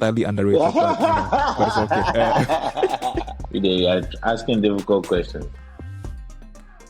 slightly underrated, but it's okay. You are asking difficult questions.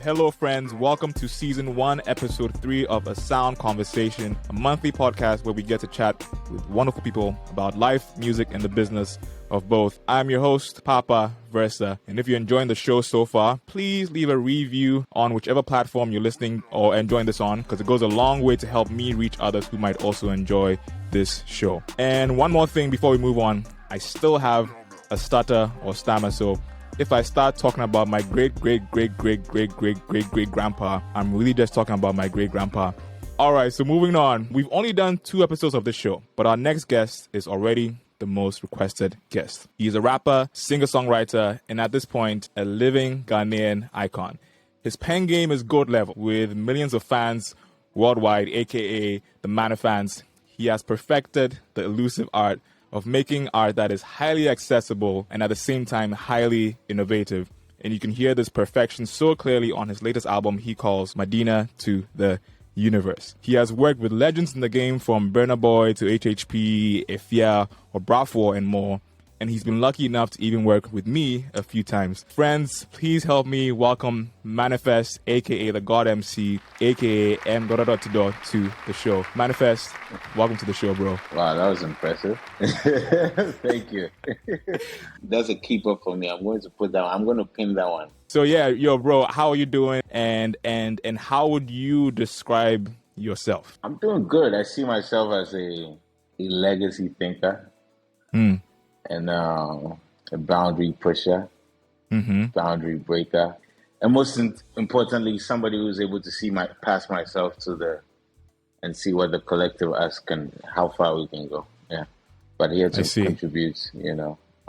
Hello, friends. Welcome to Season 1, Episode 3 of A Sound Conversation, a monthly podcast where we get to chat with wonderful people about life, music, and the business of both. I'm your host, Paapa Versa, and if you're enjoying the show so far, please leave a review on whichever platform you're listening or enjoying this on, because it goes a long way to help me reach others who might also enjoy this show. And one more thing before we move on, I still have a stutter or stammer, so if I start talking about my great-great-great-great-great-great-great-great-grandpa, I'm really just talking about my great-grandpa. All right, so moving on. We've only done 2 episodes of this show, but our next guest is already the most requested guest. He's a rapper, singer-songwriter, and at this point, a living Ghanaian icon. His pen game is goat level, with millions of fans worldwide, aka the M.anifest. He has perfected the elusive art of making art that is highly accessible and at the same time highly innovative. And you can hear this perfection so clearly on his latest album he calls Madina to the Universe. He has worked with legends in the game from Burna Boy to HHP, Efya, Obrafour, and more. And he's been lucky enough to even work with me a few times. Friends, please help me welcome M.anifest, aka the God MC, aka M. to the show. M.anifest, welcome to the show, bro. Wow, that was impressive. Thank you. That's a keeper for me. I'm going to pin that one. So yeah, yo, bro, how are you doing? And how would you describe yourself? I'm doing good. I see myself as a legacy thinker. And a boundary pusher, boundary breaker, and most importantly, somebody who's able to see past myself and see what the collective us how far we can go. Yeah, but here to contribute.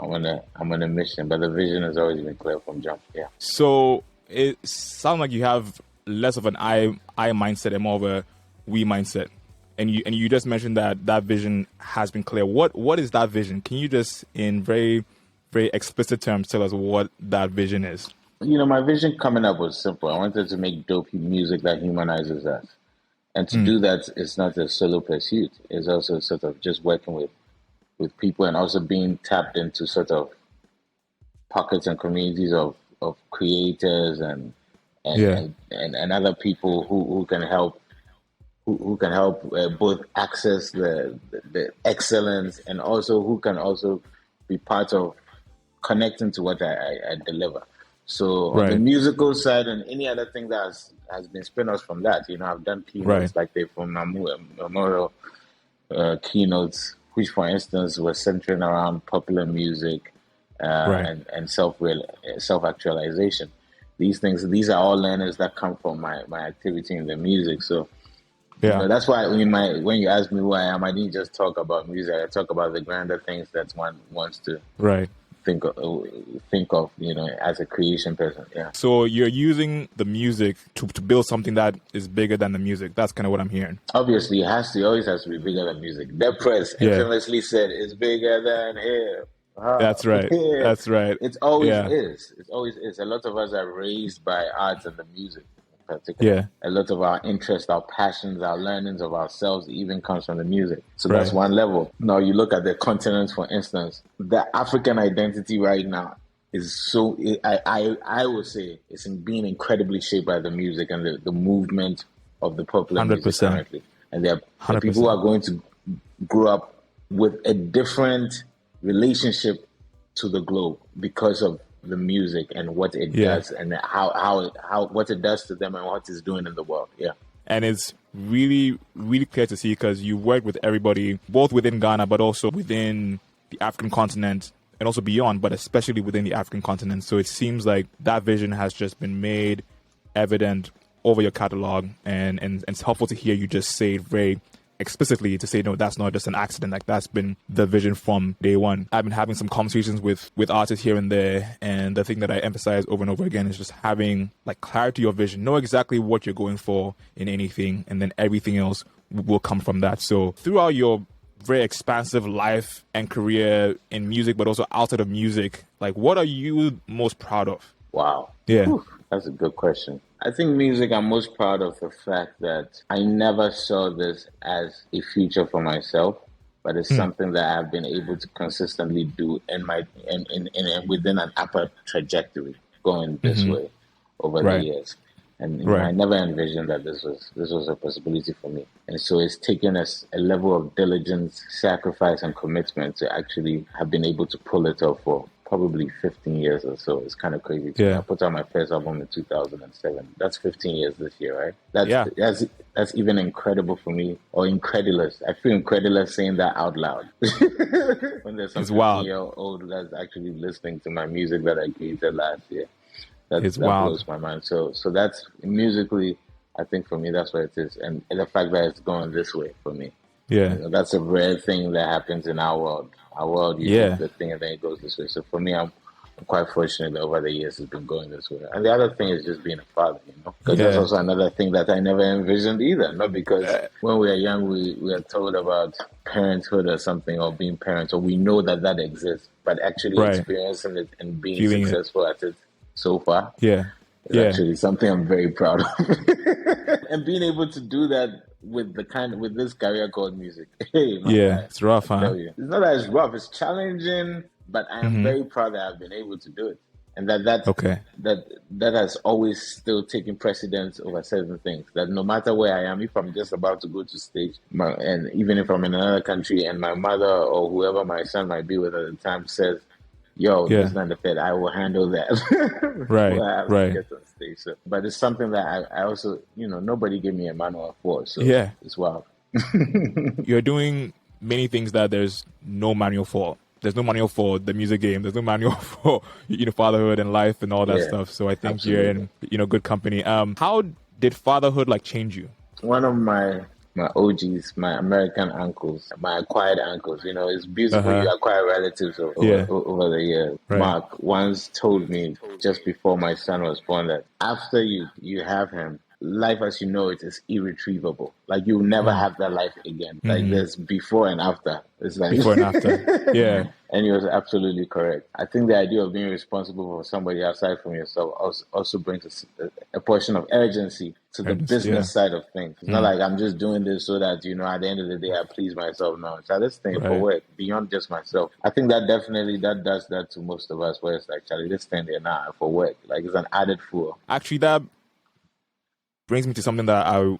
I'm on a mission, but the vision has always been clear from jump. Yeah. So it sounds like you have less of an I mindset and more of a we mindset. And you just mentioned that vision has been clear. What is that vision? Can you just, in very, very explicit terms, tell us what that vision is? My vision coming up was simple. I wanted to make dope music that humanizes us. And to do that, it's not a solo pursuit. It's also sort of just working with people and also being tapped into sort of pockets and communities of creators and other people who can help. Who can help both access the excellence and also who can also be part of connecting to what I deliver. So on the musical side and any other thing that has been spin-offs from that, I've done keynotes like the from Memorial keynotes, which for instance was centering around popular music and self-actualization. These are all learners that come from my activity in the music. So that's why when you ask me who I am, I didn't just talk about music. I talk about the grander things that one wants to think of, as a creation person. Yeah. So you're using the music to build something that is bigger than the music. That's kind of what I'm hearing. Obviously, it always has to be bigger than music. That press infamously said, "It's bigger than hip." That's right. That's right. It always is. It always is. A lot of us are raised by art and the music. Particular. A lot of our interests, our passions, our learnings of ourselves even comes from the music. So that's one level. Now you look at the continents, for instance, the African identity right now is so, I would say, it's being incredibly shaped by the music and the movement of the popular 100%. music currently. And there are people who are going to grow up with a different relationship to the globe because of the music and what it does and how what it does to them and what it's doing in the world. Yeah. And it's really, really clear to see because you work with everybody, both within Ghana, but also within the African continent and also beyond, but especially within the African continent. So it seems like that vision has just been made evident over your catalog and it's helpful to hear you just say it very explicitly to say, no, that's not just an accident. Like that's been the vision from day one. I've been having some conversations with artists here and there. And the thing that I emphasize over and over again is just having like clarity of vision, know exactly what you're going for in anything. And then everything else will come from that. So throughout your very expansive life and career in music, but also outside of music, like what are you most proud of? Wow. Yeah. Whew, that's a good question. I think music, I'm most proud of the fact that I never saw this as a future for myself. but it's something that I've been able to consistently do in within an upper trajectory going this way over the years. And I never envisioned that this was a possibility for me. And so it's taken us a level of diligence, sacrifice, and commitment to actually have been able to pull it off for probably 15 years or so. It's kind of crazy. I put out my first album in 2007. That's 15 years this year, right? That's even incredible for me, or incredulous. I feel incredulous saying that out loud. When there's some 15-year-old that's actually listening to my music that I created last year. That blows my mind. So that's musically, I think for me, that's what it is. And the fact that it's going this way for me. Yeah. That's a rare thing that happens in our world. Our world, you take the thing and then it goes this way. So for me, I'm quite fortunate that over the years it's been going this way. And the other thing is just being a father, because that's also another thing that I never envisioned either. Not because when we are young, we are told about parenthood or something, or being parents, or we know that exists, but actually experiencing it and being successful at it so far. It's actually something I'm very proud of. And being able to do that with this career called music. It's rough, huh? It's not that it's rough, it's challenging, but I am very proud that I've been able to do it. And that has always still taken precedence over certain things. That no matter where I am, if I'm just about to go to stage, and even if I'm in another country and my mother or whoever my son might be with at the time says, yo, this M.anifest, I will handle that. Right. Get on stage. So, but it's something that I also, nobody gave me a manual for. So it's wild. You're doing many things that there's no manual for. There's no manual for the music game. There's no manual for, fatherhood and life and all that stuff. So I think you're in, good company. How did fatherhood change you? One of my OGs, my American uncles, my acquired uncles, it's beautiful you acquire relatives over the years. Mark once told me just before my son was born that after you have him, life as you know it is irretrievable. You'll never have that life again. There's before and after. It's before and after. And he was absolutely correct. I think the idea of being responsible for somebody outside from yourself also brings a portion of urgency to the business side of things. It's not like I'm just doing this so that, at the end of the day, I please myself. No, it's this thing for work, beyond just myself. I think that definitely does that to most of us, where it's Charlie, this thing here now for work. It's an added fuel. Actually, that brings me to something that I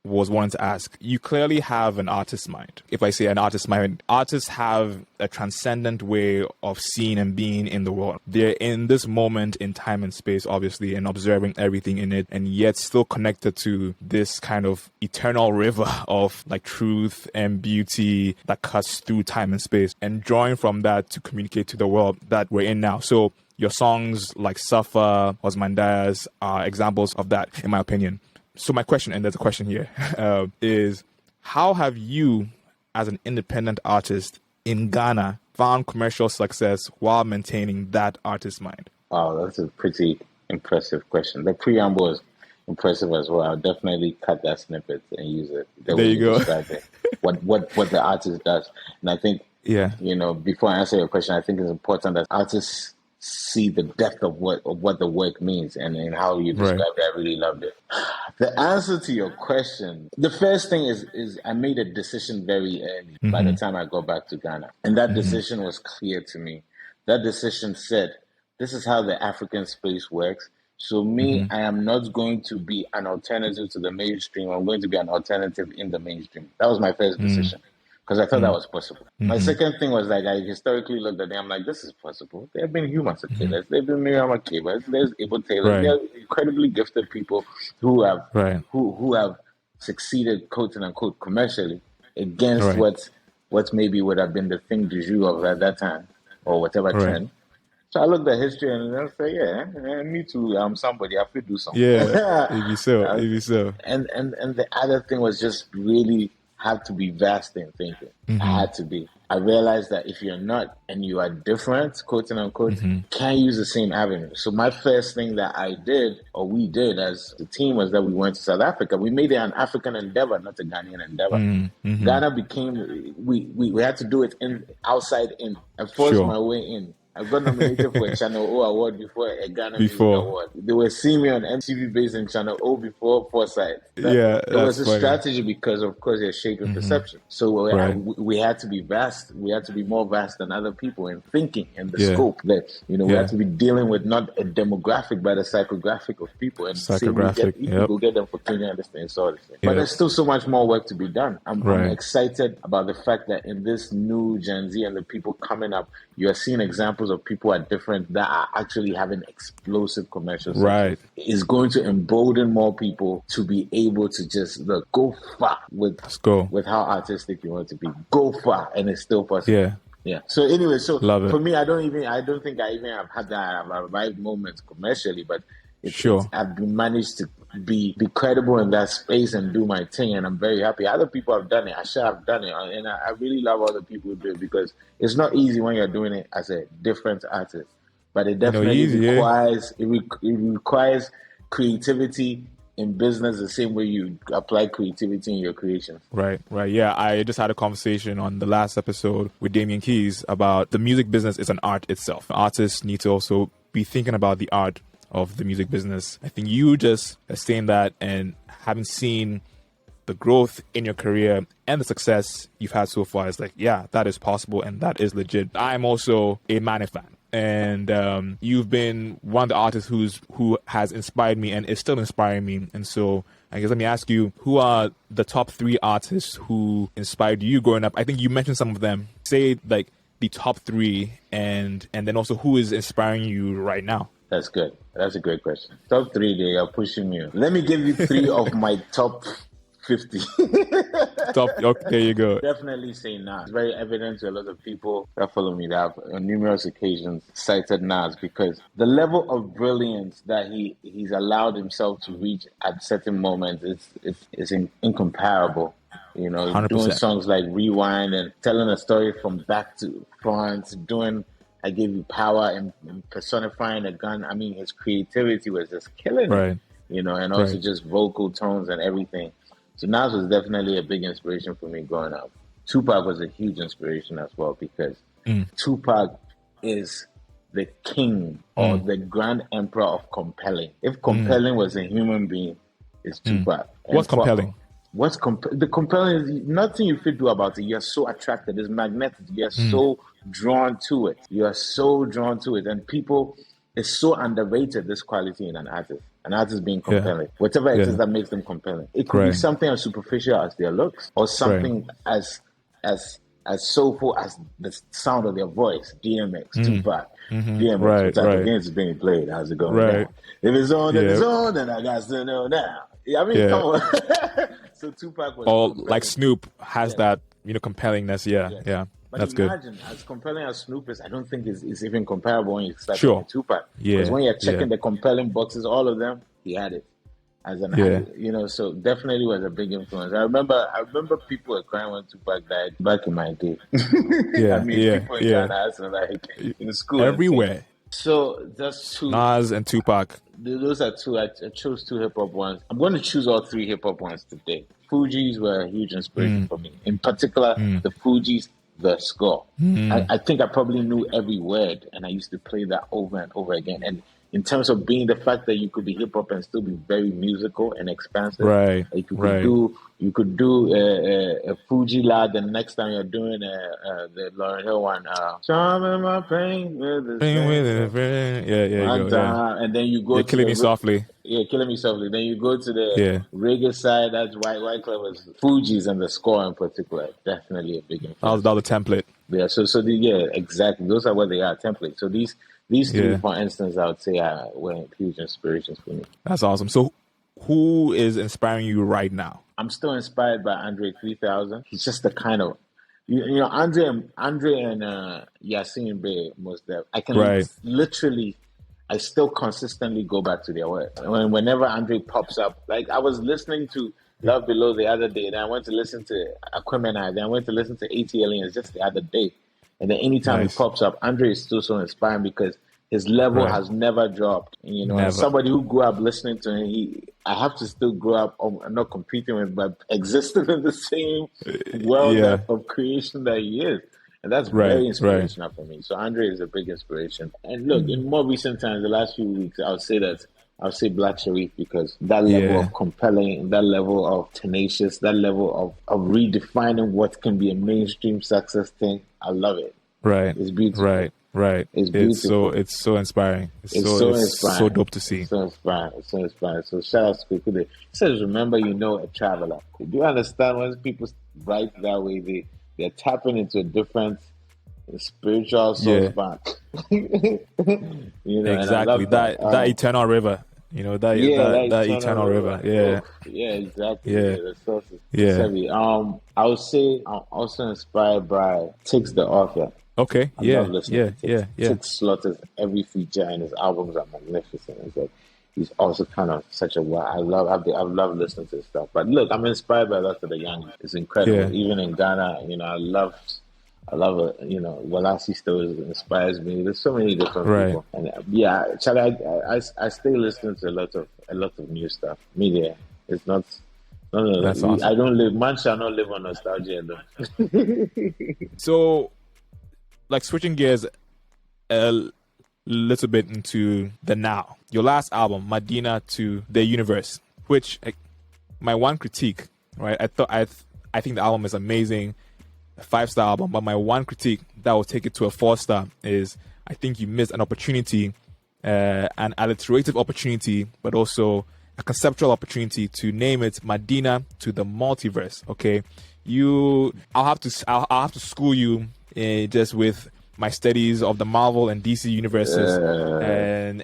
was wanting to ask. You clearly have an artist's mind. If I say an artist's mind, artists have a transcendent way of seeing and being in the world. They're in this moment in time and space, obviously, and observing everything in it, and yet still connected to this kind of eternal river of truth and beauty that cuts through time and space, and drawing from that to communicate to the world that we're in now. So your songs like Suffer, Osmandias are examples of that, in my opinion. So my question, and there's a question here, is how have you, as an independent artist in Ghana, found commercial success while maintaining that artist mind? Oh, that's a pretty impressive question. The preamble is impressive as well. I'll definitely cut that snippet and use it. There you go. What the artist does. And I think, before I answer your question, I think it's important that artists see the depth of what the work means and how you described it. I really loved it. The answer to your question, the first thing is I made a decision very early by the time I got back to Ghana. And that decision was clear to me. That decision said, this is how the African space works. So I am not going to be an alternative to the mainstream. I'm going to be an alternative in the mainstream. That was my first decision. Because I thought that was possible. My second thing was I historically looked at them, I'm like, this is possible. There have been humans killers. There have been Miriam Makeba. There's Ibo Taylor. There are incredibly gifted people who have who have succeeded, quote unquote, commercially against what maybe would have been the thing du jour of at that time or whatever trend. So I looked at history and I say, me too. I'm somebody. I have to do something. Maybe so. And the other thing was just really have to be vast in thinking. I had to be. I realized that if you're not and you are different, quote unquote, can't use the same avenue. So my first thing that I did, or we did as a team, was that we went to South Africa. We made it an African endeavor, not a Ghanaian endeavor. Ghana became, we had to do it outside in and force my way in. I got nominated for a Channel O award before a Ghana Music Before. Award. They were seeing me on MTV based in Channel O before Foresight. Yeah, It that's was a funny. strategy because, of course, they're shaping perception. So Right. we had to be vast. We had to be more vast than other people in thinking and the Yeah. scope. That we Yeah. had to be dealing with not a demographic but a psychographic of people. And Psychographic, if you go get them for Kenya, understand sort of thing. But Yep. there's still so much more work to be done. I'm Right. excited about the fact that in this new Gen Z and the people coming up, you are seeing examples of people at different that are actually having explosive commercial success. Right. It's going to embolden more people to be able to just go far with how artistic you want to be. Go far, and it's still possible. Yeah. Yeah. So anyway, Love it. for me, I don't think I even have had that right moment commercially, but I've been managed to be credible in that space and do my thing, and I'm very happy. Other people have done it. I should have done it, and I really love other people who do it because it's not easy when you're doing it as a different artist. But it definitely requires creativity in business the same way you apply creativity in your creations. Right. Yeah, I just had a conversation on the last episode with Damian Keys about the music business is an art itself. Artists need to also be thinking about the art of the music business. I think you just saying that and having seen the growth in your career and the success you've had so far is like, yeah, that is possible and that is legit. I'm also a M.Anifest fan. And you've been one of the artists who has inspired me and is still inspiring me. And so I guess let me ask you, who are the top 3 artists who inspired you growing up? I think you mentioned some of them. Say like the top 3 and then also who is inspiring you right now? That's good. That's a great question. Top 3, they are pushing me. Let me give you 3 of my top 50. There you go. Definitely say Nas. It's very evident to a lot of people that follow me that have on numerous occasions cited Nas because the level of brilliance that he's allowed himself to reach at certain moments is incomparable. 100%. Doing songs like Rewind and telling a story from back to front, doing I Gave You Power and personifying a gun. I mean, his creativity was just killing it, and also just vocal tones and everything. So Nas was definitely a big inspiration for me growing up. Tupac was a huge inspiration as well because Tupac is the king or the grand emperor of compelling. If compelling was a human being, it's Tupac. What's compelling? The compelling is nothing you could do about it. You're so attracted. It's magnetic. You're so drawn to it. And people, it's so underrated, this quality in an artist. An artist being compelling. Whatever it is that makes them compelling. It could be something as superficial as their looks or something as soulful as the sound of their voice. DMX, Tupac, DMX. Which I think is being played. How's it going now? If it's on, then it's on, then I got to know now. I mean, come on. So Tupac was... Or like Snoop has that, compellingness. Yeah. But that's imagine, good. as compelling as Snoop is, I don't think it's even comparable when you start with Tupac. Because when you're checking the compelling boxes, all of them, he had it. As an so definitely was a big influence. I remember people were crying when Tupac died back in my day. People in Ghana, so like in school. Everywhere. So that's 2. Nas and Tupac. Those are 2. I chose 2 hip-hop ones. I'm going to choose all 3 hip-hop ones today. Fugees were a huge inspiration for me. In particular, the Fugees, the score. I think I probably knew every word, and I used to play that over and over again. And in terms of being the fact that you could be hip hop and still be very musical and expansive, you could do a Fuji lad, the next time you're doing the Lauryn Hill one, "Charming My Pain with and then you go to Killing Me Softly. Yeah, Killing Me Softly. Then you go to the reggae side. That's White Clover's Fugees and the score in particular. Definitely a big influence. That was the template. Yeah, exactly. Those are what they are, templates. So these 3, for instance, I would say were huge inspirations for me. That's awesome. So who is inspiring you right now? I'm still inspired by Andre 3000. He's just the kind of, Andre and Yasin Bey, most of I can literally, I still consistently go back to their work. Whenever Andre pops up, like I was listening to Love Below the other day, then I went to listen to Aquemini, then I went to listen to 80 Aliens just the other day. And then anytime he pops up, Andre is still so inspiring because his level has never dropped. As somebody who grew up listening to him, I have to still grow up, not competing with, but existing in the same world of creation that he is. And that's very inspirational for me. So Andre is a big inspiration. And look, in more recent times, the last few weeks, I'll say Black Sherif, because that level of compelling, that level of tenacious, that level of redefining what can be a mainstream success thing. I love it. Right. It's beautiful. Right. It's beautiful. It's so inspiring. It's inspiring. So dope to see. It's so inspiring. So shout out to people. It says, remember, a traveler. Do you understand when people write that way? They're tapping into a different spiritual source back. Exactly. That eternal river. That eternal river. Yeah. Yeah, exactly. Yeah. The source is heavy. I would say I'm also inspired by Tiggs Da Author. Okay. I love listening to Tiggs. Tiggs slaughters every feature, and his albums are magnificent. It's like he's also kind of such a I love listening to his stuff. But look, I'm inspired by a lot of the young. It's incredible. Yeah. Even in Ghana, I love it. Walasi still inspires me. There's so many different people, and Charlie, I stay listening to a lot of new stuff. Media, it's not. No. That's awesome. I don't live. Man shall not live on nostalgia alone. So, like, switching gears a little bit into the now. Your last album, Madina to the Universe, which my one critique, right? I think the album is amazing. 5-star album, but my one critique that will take it to a 4-star is I think you missed an opportunity, an alliterative opportunity, but also a conceptual opportunity to name it Madina to the Multiverse. Okay, I'll have to school you just with my studies of the Marvel and DC universes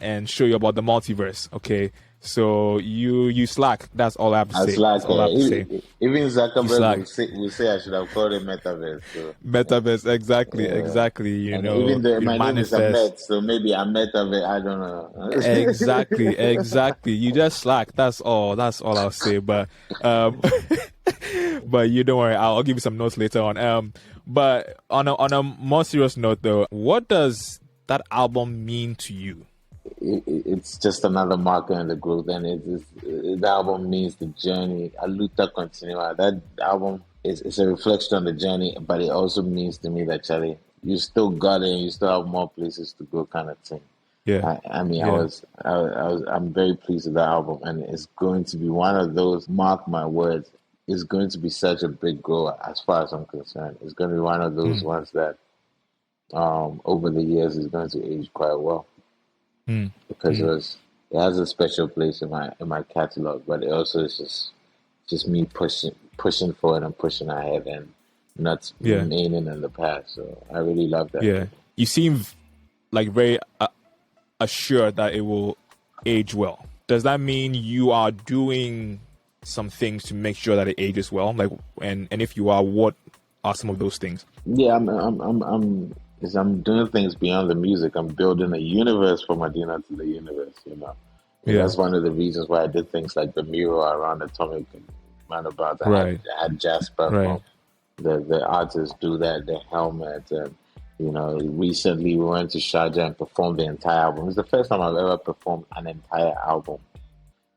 and show you about the multiverse. Okay. So you slack. That's all I have to say. Slack, That's all I have to say. Even Zuckerberg will say I should have called it metaverse. So. Metaverse, exactly. Even though my name is Ahmed, so maybe I'm metaverse. I don't know. Exactly. You just slack. That's all I'll say. But but you don't worry. I'll give you some notes later on. But on a more serious note, though, what does that album mean to you? It's just another marker in the growth, and the album means the journey. A luta continua. That album is a reflection on the journey, but it also means to me that, Charlie, you still got it, and you still have more places to go, kind of thing. Yeah. I'm very pleased with that album, and it's going to be one of those. Mark my words, it's going to be such a big grower, as far as I'm concerned. It's going to be one of those ones that, over the years, is going to age quite well. Because it has a special place in my catalog, but it also is just me pushing forward and pushing ahead and not remaining in the past. So I really love that. Yeah, you seem like very assured that it will age well. Does that mean you are doing some things to make sure that it ages well? Like, and if you are, what are some of those things? Yeah, I'm doing things beyond the music. I'm building a universe for Madina to the Universe, Yeah. That's one of the reasons why I did things like the mural around Atomic and Roundabout. I had Jasper from the artists do that, the helmet. And, recently we went to Sharjah and performed the entire album. It's the first time I've ever performed an entire album.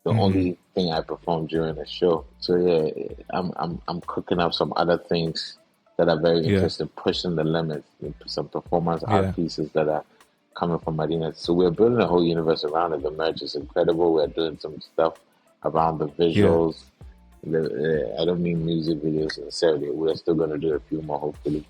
The only thing I performed during the show. So, yeah, I'm cooking up some other things that are very interesting, pushing the limits, some performance art pieces that are coming from Madina. So we're building a whole universe around it. The merch is incredible. We're doing some stuff around the visuals. I don't mean music videos necessarily. We're still going to do a few more, hopefully.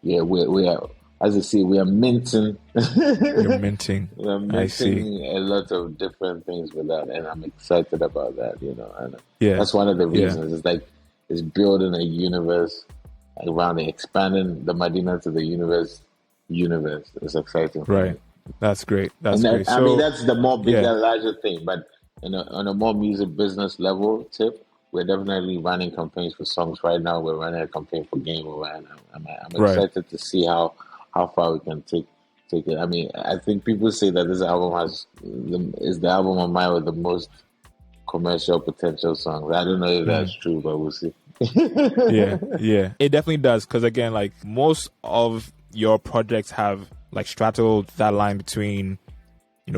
Yeah, we are, as I say, we are minting. You're minting. We're minting I see. a lot of different things with that, and I'm excited about that, And that's one of the reasons. It's like, is building a universe around it, expanding the Madina to the universe. It's exciting. Right. That's great. That's great. I mean, that's the more bigger, larger thing. But on a more music business level tip, we're definitely running campaigns for songs right now. We're running a campaign for Game Over, and I'm excited to see how far we can take it. I mean, I think people say that this album is the album of mine with the most commercial potential songs. I don't know if that's true, but we'll see. yeah, it definitely does, because again, like, most of your projects have like straddled that line between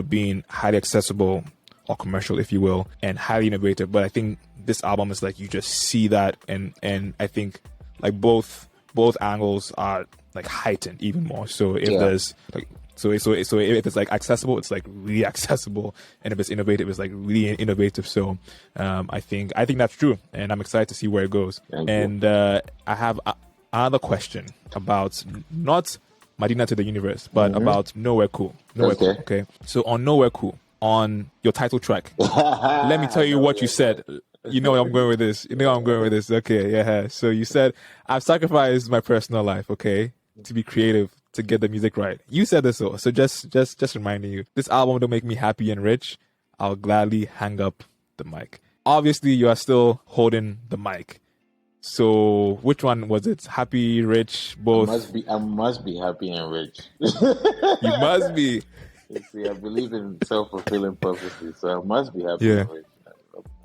being highly accessible or commercial, if you will, and highly innovative. But I think this album is like, you just see that, and I think like both both angles are like heightened even more. So if Yeah. there's like so if it's like accessible, it's like really accessible, and if it's innovative, it's like really innovative. So I think that's true, and I'm excited to see where it goes. Thank and I have another question about not Madina to the universe, but about Nowhere Cool. Nowhere Cool. Okay. So on Nowhere Cool, on your title track, let me tell you what you said. You know I'm going with this. Okay, yeah. So you said, I've sacrificed my personal life, okay, to be creative, to get the music right. You said this, so just reminding you, this album don't make me happy and rich. I'll gladly hang up the mic. Obviously, you are still holding the mic. So which one was it? Happy, rich, both? I must be happy and rich. You must be. See, I believe in self-fulfilling prophecy, so I must be happy and rich.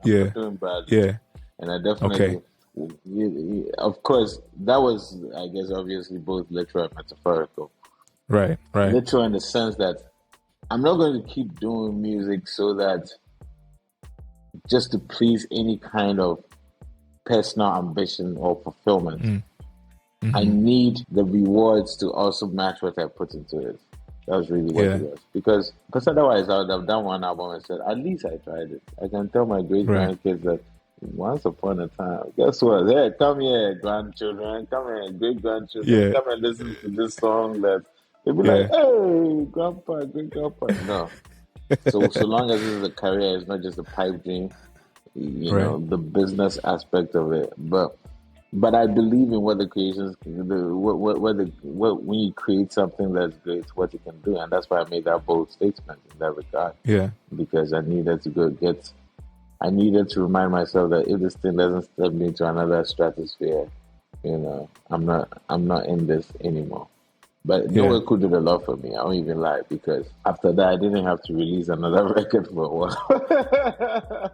I'm not doing bad. Yeah. And I definitely, of course, that was, I guess, obviously both literal and metaphorical. Right. Literal in the sense that I'm not going to keep doing music so that just to please any kind of personal ambition or fulfillment. I need the rewards to also match what I put into it. That was really what it was. Because otherwise I would have done one album and said, at least I tried it. I can tell my great grandkids that once upon a time, guess what? Hey, come here, grandchildren, come here, great grandchildren, come and listen to this song that they'll be like, hey, grandpa, great grandpa. No. So long as this is a career, it's not just a pipe dream, you know, the business aspect of it. But I believe in what the creations, when you create something that's great, what you can do, and that's why I made that bold statement in that regard. Yeah, because I needed to remind myself that if this thing doesn't step me into another stratosphere, you know, I'm not in this anymore. But Nowhere Cool did a lot for me. I won't even lie, because after that, I didn't have to release another record for a while.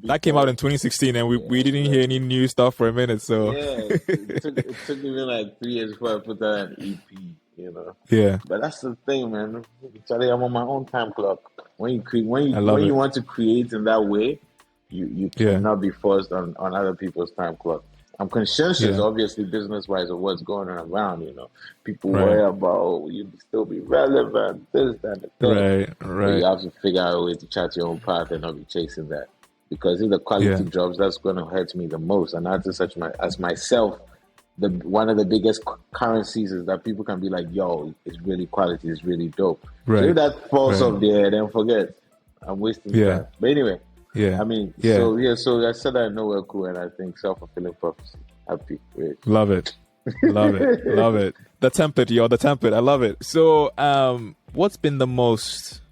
That came out in 2016, and we didn't hear any new stuff for a minute. So it took me like 3 years before I put out an EP. You know. Yeah. But that's the thing, man. Charlie, I'm on my own time clock. When you want to create in that way, you cannot be forced on other people's time clock. I'm conscientious, obviously, business-wise, of what's going on around, you know. People worry about, you still be relevant, this, that, and that. Right. But you have to figure out a way to chart your own path and not be chasing that. Because if the quality drops, that's going to hurt me the most. And artists such as myself, one of the biggest currencies is that people can be like, yo, it's really quality, it's really dope. Right. So if that falls off there, then forget. I'm wasting time. But anyway. Yeah. I mean, so I said I know we're cool, and I think self-fulfilling prophecy. Happy, rich. Love it. Love it. The template. I love it. So, what's been the most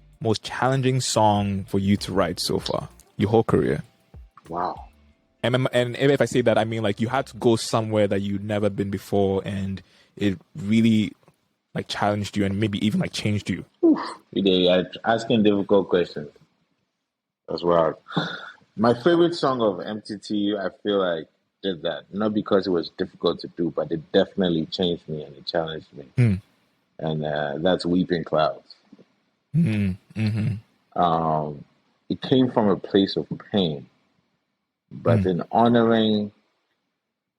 challenging song for you to write so far, your whole career? Wow. And if I say that, I mean like you had to go somewhere that you'd never been before, and it really like challenged you, and maybe even like changed you. You're asking difficult questions. As well. My favorite song of MTTU, I feel like, did that. Not because it was difficult to do, but it definitely changed me and it challenged me. And that's Weeping Clouds. It came from a place of pain. But in honoring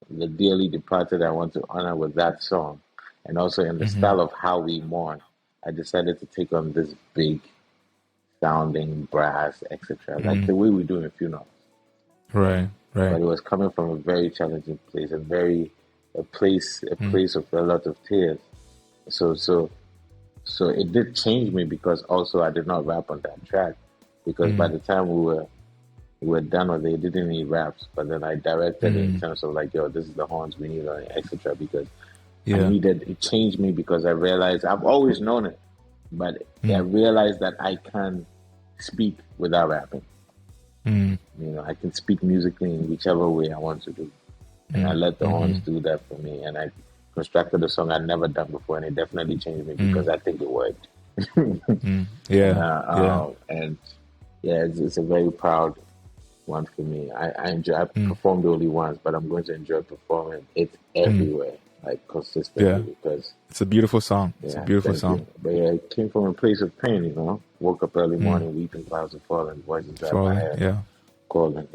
the dearly departed, I want to honor with that song. And also in the style of how we mourn, I decided to take on this big sounding brass, etc., like the way we do in funerals. Right. But it was coming from a very challenging place, a place of a lot of tears. So it did change me, because also I did not rap on that track, because by the time we were done with it, it didn't need raps. But then I directed it in terms of like, yo, this is the horns we need on it, etc. Because it changed me, because I realized I've always known it. But I realized that I can speak without rapping. You know, I can speak musically in whichever way I want to do. And I let the horns do that for me. And I constructed a song I'd never done before, and it definitely changed me, because I think it worked. And it's a very proud one for me. I enjoy. I performed only once, but I'm going to enjoy performing it everywhere. Like consistently, because it's a beautiful song. It's a beautiful song. But it came from a place of pain, you know. Woke up early morning, weeping, clouds are falling, voices out my head, calling,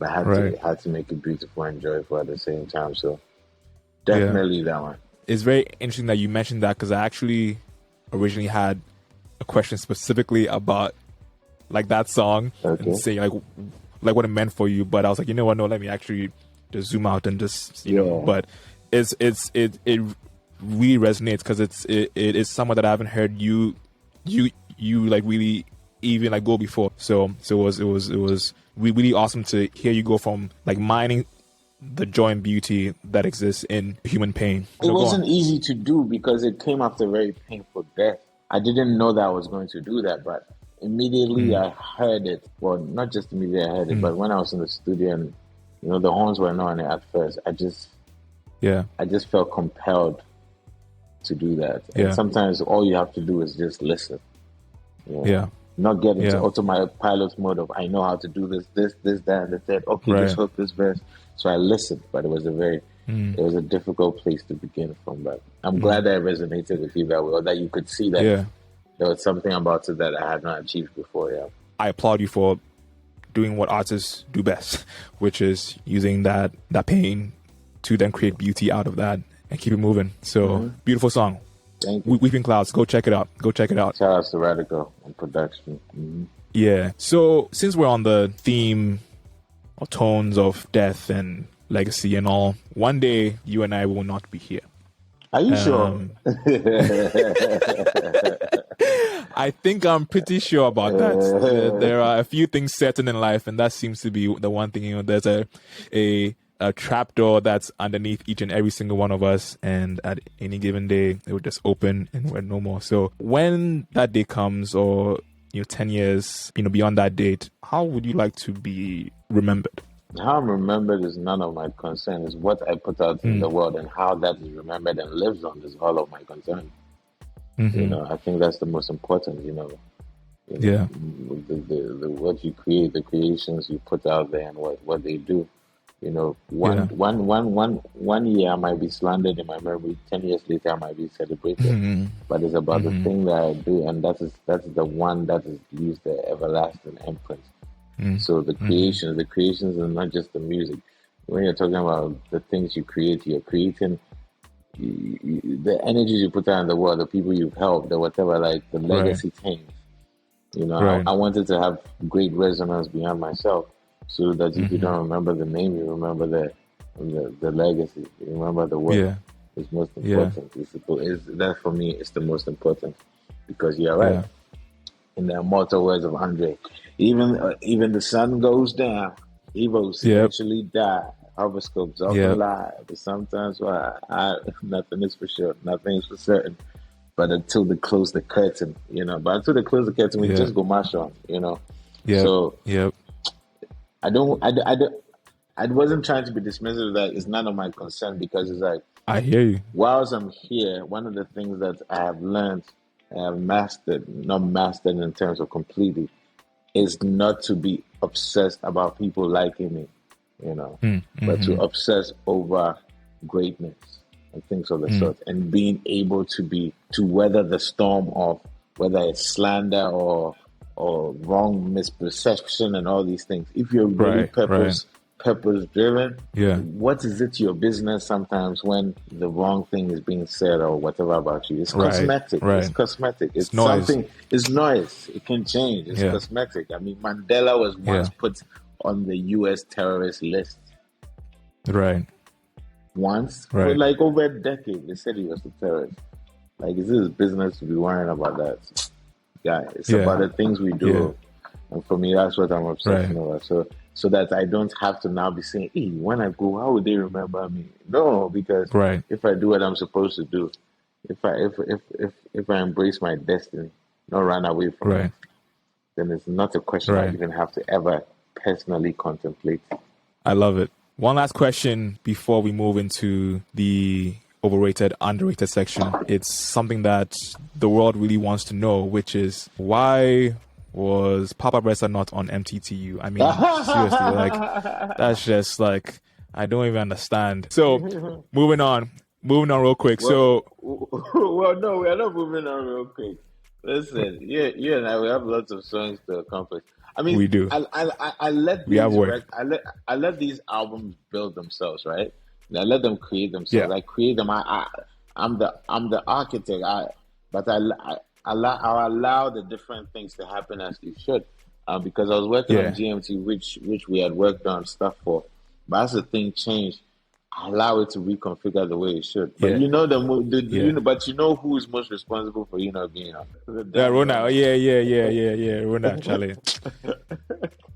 but had to make it beautiful and joyful at the same time. So definitely that one. It's very interesting that you mentioned that, because I actually originally had a question specifically about like that song and saying like what it meant for you, but I was like, you know what, no, let me actually just zoom out and just you know. But it really resonates, because it is someone that I haven't heard you like really even like go before. So it was really awesome to hear you go from like mining the joy and beauty that exists in human pain. It wasn't easy to do because it came after a very painful death. I didn't know that I was going to do that, but immediately I heard it. Well, not just immediately I heard it, but when I was in the studio and the horns were not on it at first, I just felt compelled to do that. And sometimes all you have to do is just listen. Not get into autopilot mode of I know how to do this, that, and the third. Okay, this hook, this verse. So I listened, but it was it was a difficult place to begin from. But I'm glad that it resonated with you that way, or that you could see that there was something about it that I had not achieved before. Yeah, I applaud you for doing what artists do best, which is using that pain to then create beauty out of that and keep it moving. So beautiful song. Thank you. Weeping Clouds. Go check it out. Shout out to Radical on production. Yeah. So since we're on the theme or tones of death and legacy and all, one day you and I will not be here. Are you sure? I think I'm pretty sure about that. There are a few things certain in life, and that seems to be the one thing. There's a trapdoor that's underneath each and every single one of us, and at any given day it would just open and we're no more. So when that day comes, or 10 years beyond that date, how would you like to be remembered? How I'm remembered is none of my concern. It's what I put out in the world, and how that is remembered and lives on is all of my concern. I think that's the most important. The what you create, the creations you put out there, and what they do. One year I might be slandered in my memory. 10 years later I might be celebrated. But it's about the thing that I do, and that's the one that is leaves the everlasting imprint. So the creations are not just the music. When you're talking about the things you create, you're creating the energies you put out in the world, the people you've helped, the whatever, like the legacy things. I wanted to have great resonance beyond myself. So that if you don't remember the name, you remember the legacy. You remember the work. It's most important. That for me is the most important, because you're right. In the immortal words of Andre, even the sun goes down, evils eventually die. Horoscopes often lie, but sometimes nothing is for sure, nothing is for certain. But until they close the curtain, we just go march on, So I wasn't trying to be dismissive of that. It's none of my concern, because it's like, I hear you. Whilst I'm here, one of the things that I have learned, I have mastered, not mastered in terms of completely, is not to be obsessed about people liking me, but to obsess over greatness and things of the sort, and being able to weather the storm of whether it's slander or wrong misperception and all these things. If you're really purpose driven, what is it to your business sometimes when the wrong thing is being said or whatever about you? It's cosmetic. It's cosmetic. It's noise. It's noise. It can change. It's cosmetic. I mean, Mandela was once put on the US terrorist list. Once. For like over a decade, they said he was a terrorist. Like, is this business to be worrying about that? It's about the things we do. And for me, that's what I'm obsessed over. So that I don't have to now be saying, hey, when I go, how would they remember me? No, because if I do what I'm supposed to do, if I embrace my destiny, not run away from it, then it's not a question I even have to ever personally contemplate. I love it. One last question before we move into the overrated, underrated section. It's something that the world really wants to know, which is, why was Paapa Versa not on MTTU? I mean, seriously, like, that's just like, I don't even understand. So, moving on real quick. No, we are not moving on real quick. Listen, you and I, we have lots of songs to accomplish. I mean, We do. I let We have work. I let these albums build themselves, right? And I let them create themselves. Yeah. I create them. I'm the architect. But I allow the different things to happen as they should. Because I was working on GMT, which we had worked on stuff for. But as the thing changed, I allow it to reconfigure the way it should. But you know but you know who is most responsible for you not being on Rona. Yeah. Rona, Charlie.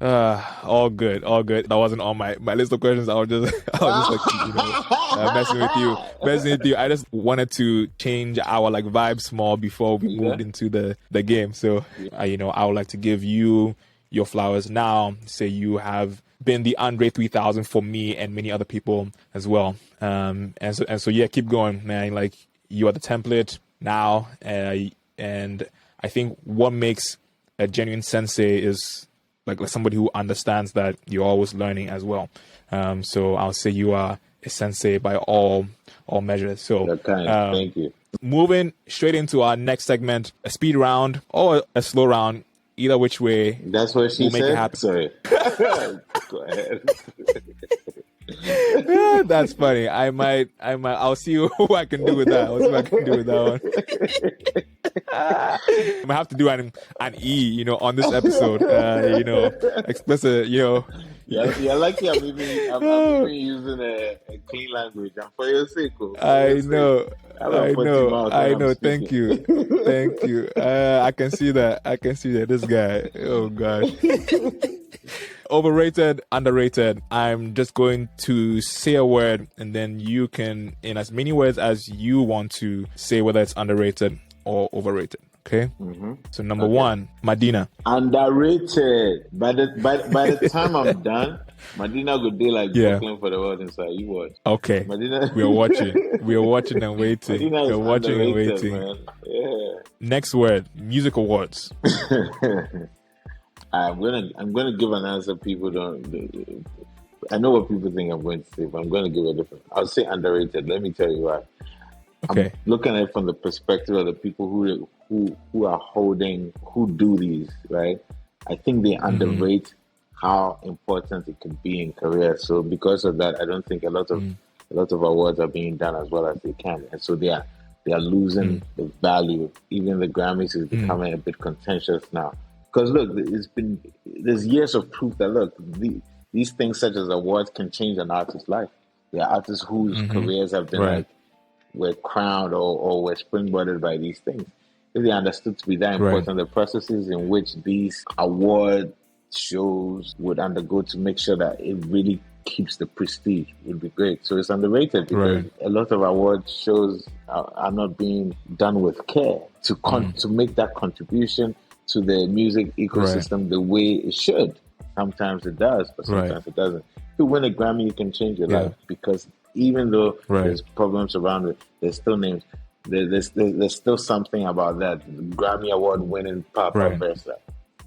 All good. That wasn't on my list of questions. I was just like, messing with you. I just wanted to change our like vibe small before we moved into the game. So, I would like to give you your flowers now. Say you have been the Andre 3000 for me and many other people as well. And so yeah, keep going, man. Like, you are the template now, and I think what makes a genuine sensei is like somebody who understands that you're always learning as well. So I'll say you are a sensei by all measures. So thank you. Moving straight into our next segment, a speed round or a slow round, either which way. That's what she we'll said. Make it happen. Sorry. Go ahead. That's funny. I'll see who I can do with that. I'll see what I can do with that one. I'm gonna have to do an E, on this episode. Explicit, Yeah, lucky I'm even using a clean language. And for your sake, I know. Thank you. I can see that. This guy. Oh gosh. Overrated, underrated. I'm just going to say a word, and then you can, in as many words as you want to, say whether it's underrated or overrated. Okay. Mm-hmm. So number one, Madina. Underrated. By the time I'm done, Madina would be like Brooklyn for the world inside. You watch. Okay. Madina. We are watching and waiting. Madina We're watching and waiting. Man. Yeah. Next word, music awards. I'm gonna give an answer. People don't. I know what people think I'm going to say, but I'm going to give a different. I'll say underrated. Let me tell you why. Okay. I'm looking at it from the perspective of the people who are holding, who do these, right? I think they underrate how important it can be in careers. So because of that, I don't think a lot of awards are being done as well as they can, and so they are losing the value. Even the Grammys is becoming a bit contentious now. Because look, there's years of proof that look, these things such as awards can change an artist's life. There are artists whose careers have been were crowned or were springboarded by these things. If they understood to be that important, the processes in which these award shows would undergo to make sure that it really keeps the prestige would be great. So it's underrated because a lot of award shows are not being done with care to make that contribution to the music ecosystem the way it should. Sometimes it does, but sometimes it doesn't. If you win a Grammy, you can change your life because even though there's problems around it, there's still names. There's still something about that. The Grammy Award winning Paapa Versa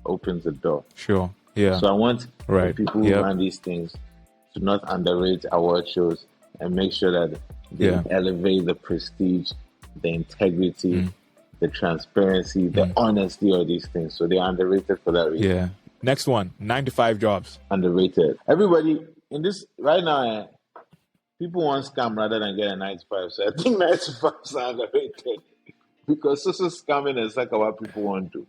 opens the door. Sure. Yeah. So I want the people who run these things to not underrate award shows and make sure that they elevate the prestige, the integrity, the transparency, the honesty of these things. So they're underrated for that reason. Yeah. Next one, 9-to-5 jobs. Underrated. Everybody in this right now, people want scam rather than get a 9-to-5. So I think 9-to-5s are underrated because social scamming is like what people want to.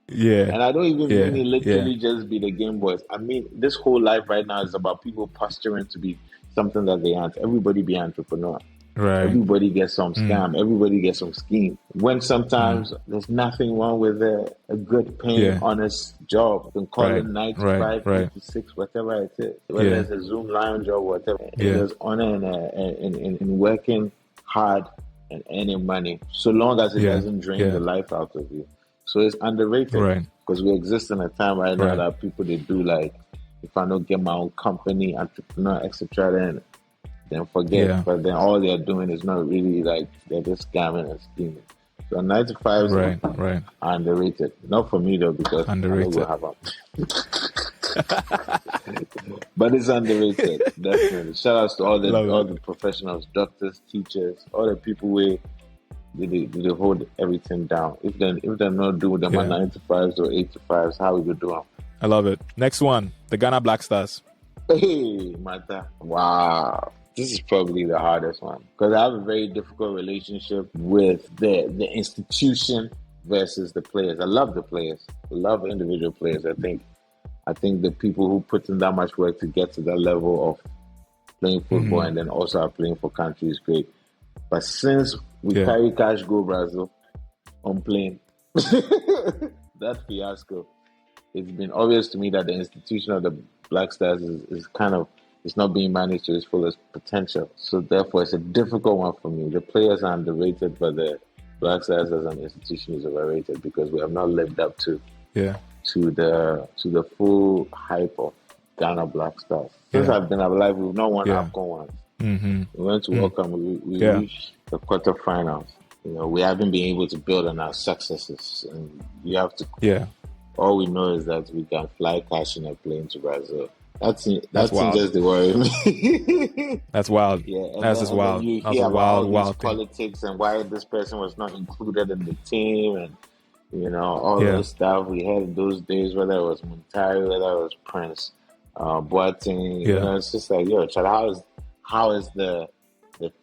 Yeah. And I don't even mean it literally just be the Game Boys. I mean, this whole life right now is about people posturing to be something that they aren't. Everybody be an entrepreneur. Right. Everybody gets some scam. Everybody gets some scheme. When sometimes there's nothing wrong with a good paying, honest job. You can call it 9 to 5, 8 to 6, whatever it is. Whether it's a Zoom lounge or whatever. There's honor in working hard and earning money, so long as it doesn't drain the life out of you. So it's underrated because we exist in a time right now that people they do like, if I don't get my own company, entrepreneur, etc., then forget. But then all they're doing is not really like they're just scamming and scheming. So 9-to-5s are underrated. Not for me though, because underrated. I will have but it's underrated, definitely. Shout outs to all the professionals, doctors, teachers, all the people where they hold everything down. If they not do them at 9-to-5s or 8-to-5s, how we go do them? I love it. Next one, the Ghana Black Stars. Hey, Mata. Wow. This is probably the hardest one because I have a very difficult relationship with the institution versus the players. I love the players. I love individual players. I think the people who put in that much work to get to that level of playing football and then also are playing for country is great. But since we carry cash go Brazil on plane, that fiasco, it's been obvious to me that the institution of the Black Stars is kind of, it's not being managed to its fullest potential. So therefore, it's a difficult one for me. The players are underrated, but the Black Stars as an institution is overrated because we have not lived up to the full hype of Ghana Black Stars. Since I've been alive, we've not won AFCON once. We went to World Cup, we reached the quarterfinals. You know, we haven't been able to build on our successes, and you have to. All we know is that we can fly cash in a plane to Brazil. That's wild. Just the worry me. That's wild. Yeah, that's just wild. You hear about all these politics and why this person was not included in the team, and you know all those stuff we had in those days. Whether it was Montari, whether it was Prince, Boateng. You know, it's just like, yo, Chad, how is the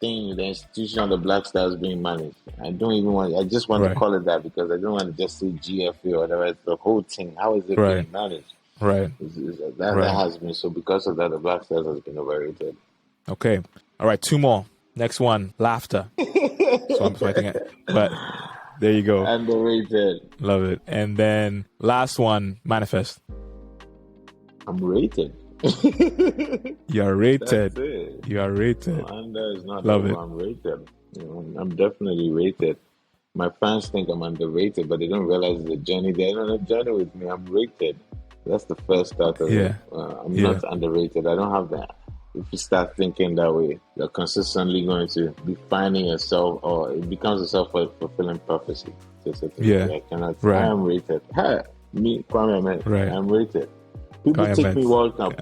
thing, the institution of the Black Stars being managed? I just want to call it that because I don't want to just say GFA or whatever. It's the whole thing. How is it being managed? That has been, so because of that, the Black Stars has been overrated. Okay. All right, two more. Next one, laughter. So I'm fighting it. But there you go. Underrated. Love it. And then last one, M.anifest. I'm rated. You're rated. That's it. You are rated. Under is not Love it. I'm rated. You know, I'm definitely rated. My fans think I'm underrated, but they don't realize the journey. They're on a journey with me. I'm rated. That's the first start of it. I'm not underrated. I don't have that. If you start thinking that way, you're consistently going to be finding yourself, or it becomes a self-fulfilling prophecy. I am rated. Hey, me, Kwame, man, I'm rated. People take me World Cup.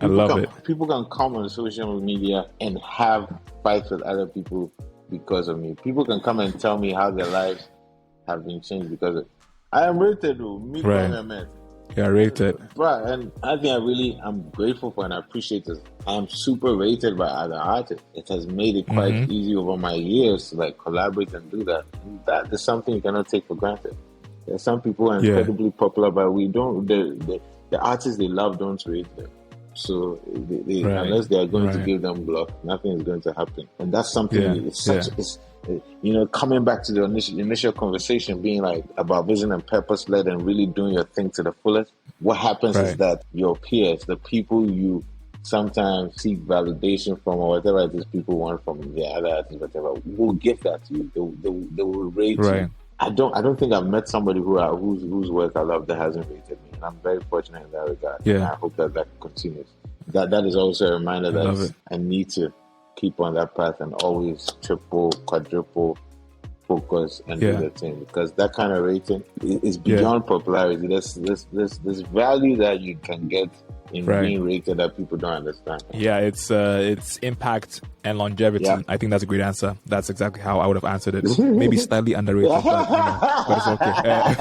People can come on social media and have fights with other people because of me. People can come and tell me how their lives have been changed because of it. I am rated, though. Me, Kwame, You're rated. Right, and I think I'm grateful for and I appreciate this. I'm super rated by other artists. It has made it quite easy over my years to like collaborate and do that. And that is something you cannot take for granted. There's some people who are incredibly popular, but we don't. The artists they love don't rate them. So unless they are going to give them block, nothing is going to happen. And that's something. It's coming back to the initial conversation, being like about vision and purpose led and really doing your thing to the fullest. What happens is that your peers, the people you sometimes seek validation from, or whatever it is people want from the other artists, whatever, will give that to you. They will rate you. I don't think I've met somebody whose work I love that hasn't rated me, and I'm very fortunate in that regard. And I hope that continues. That is also a reminder that I need to keep on that path and always triple, quadruple focus and do the thing, because that kind of rating is beyond popularity. There's this value that you can get in being rated that people don't understand. It's impact and longevity. I think that's a great answer. That's exactly how I would have answered it. Maybe slightly underrated, but it's okay.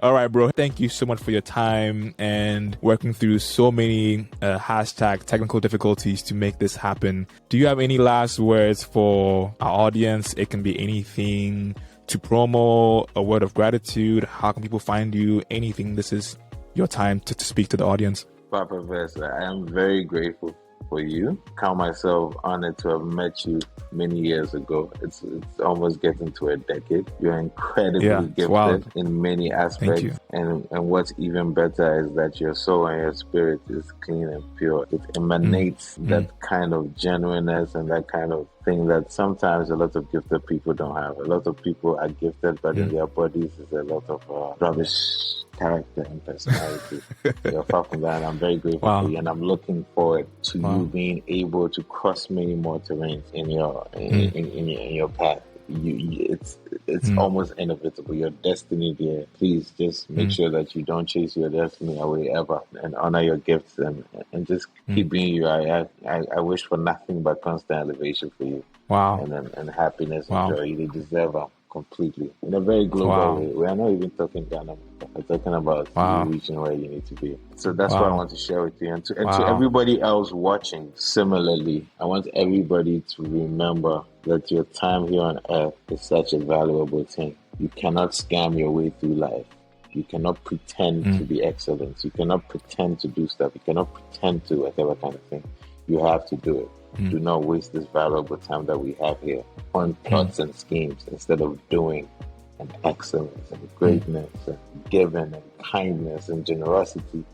All right, bro. Thank you so much for your time and working through so many hashtag technical difficulties to make this happen. Do you have any last words for our audience? It can be anything to promo, a word of gratitude. How can people find you? Anything. This is your time to speak to the audience. Paapa Versa, I am very grateful for you. Count myself honored to have met you many years ago. It's almost getting to a decade. You're incredibly gifted in many aspects. Thank you. And what's even better is that your soul and your spirit is clean and pure. It emanates that kind of genuineness and that kind of thing that sometimes a lot of gifted people don't have. A lot of people are gifted, but in their bodies is a lot of rubbish character and personality. You're far from that, and I'm very grateful for you, and I'm looking forward to you being able to cross many more terrains in your path. It's almost inevitable. Your destiny there. Please just make sure that you don't chase your destiny away ever, and honor your gifts and just keep being you. I wish for nothing but constant elevation for you. And happiness and joy. You deserve them. completely in a very global way. We are not even talking Ghana. We're talking about you reaching where you need to be. So that's what I want to share with you. And to everybody else watching, similarly, I want everybody to remember that your time here on earth is such a valuable thing. You cannot scam your way through life. You cannot pretend to be excellent. You cannot pretend to do stuff. You cannot pretend to whatever kind of thing. You have to do it. Do not waste this valuable time that we have here on plots and schemes instead of doing and excellence and greatness and giving and kindness and generosity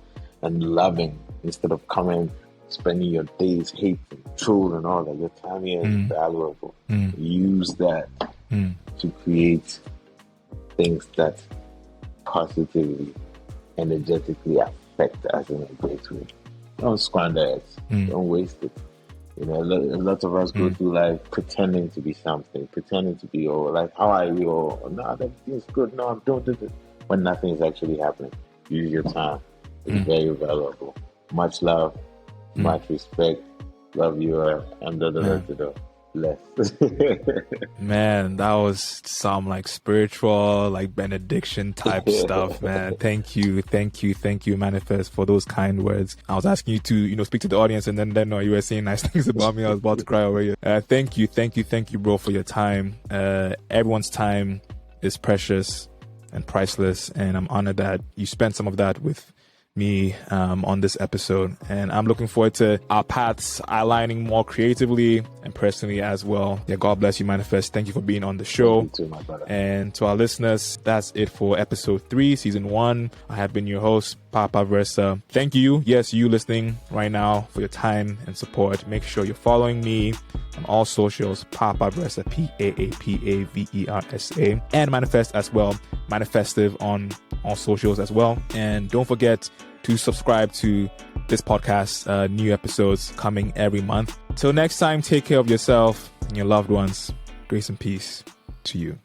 and loving instead of coming, spending your days hate and troll and all that. Your time here is valuable. Use that to create things that positively, energetically affect us in a great way. Don't squander it. Don't waste it. You know, a lot of us go through life pretending to be something, pretending to be, like, how are you? Or, no, everything's good. No, I'm doing this. When nothing is actually happening. Use your time. It's very valuable. Much love, much respect. Love you. And bless. Man, that was some like spiritual, like benediction type stuff, man. Thank you, M.anifest, for those kind words. I was asking you to, speak to the audience, and then you were saying nice things about me. I was about to cry over you. Thank you, bro, for your time. Everyone's time is precious and priceless, and I'm honored that you spent some of that with me on this episode, and I'm looking forward to our paths aligning more creatively and personally as well. Yeah, God bless you, M.anifest. Thank you for being on the show. Thank you too, my brother. And to our listeners, that's it for episode 3, season 1. I have been your host, Paapa Versa. Thank you, yes, you listening right now, for your time and support. Make sure you're following me on all socials, Paapa Versa, PAAPAVERSA, and M.anifest as well, M.anifestive on all socials as well. And don't forget to subscribe to this podcast. New episodes coming every month. Till next time, take care of yourself and your loved ones. Grace and peace to you.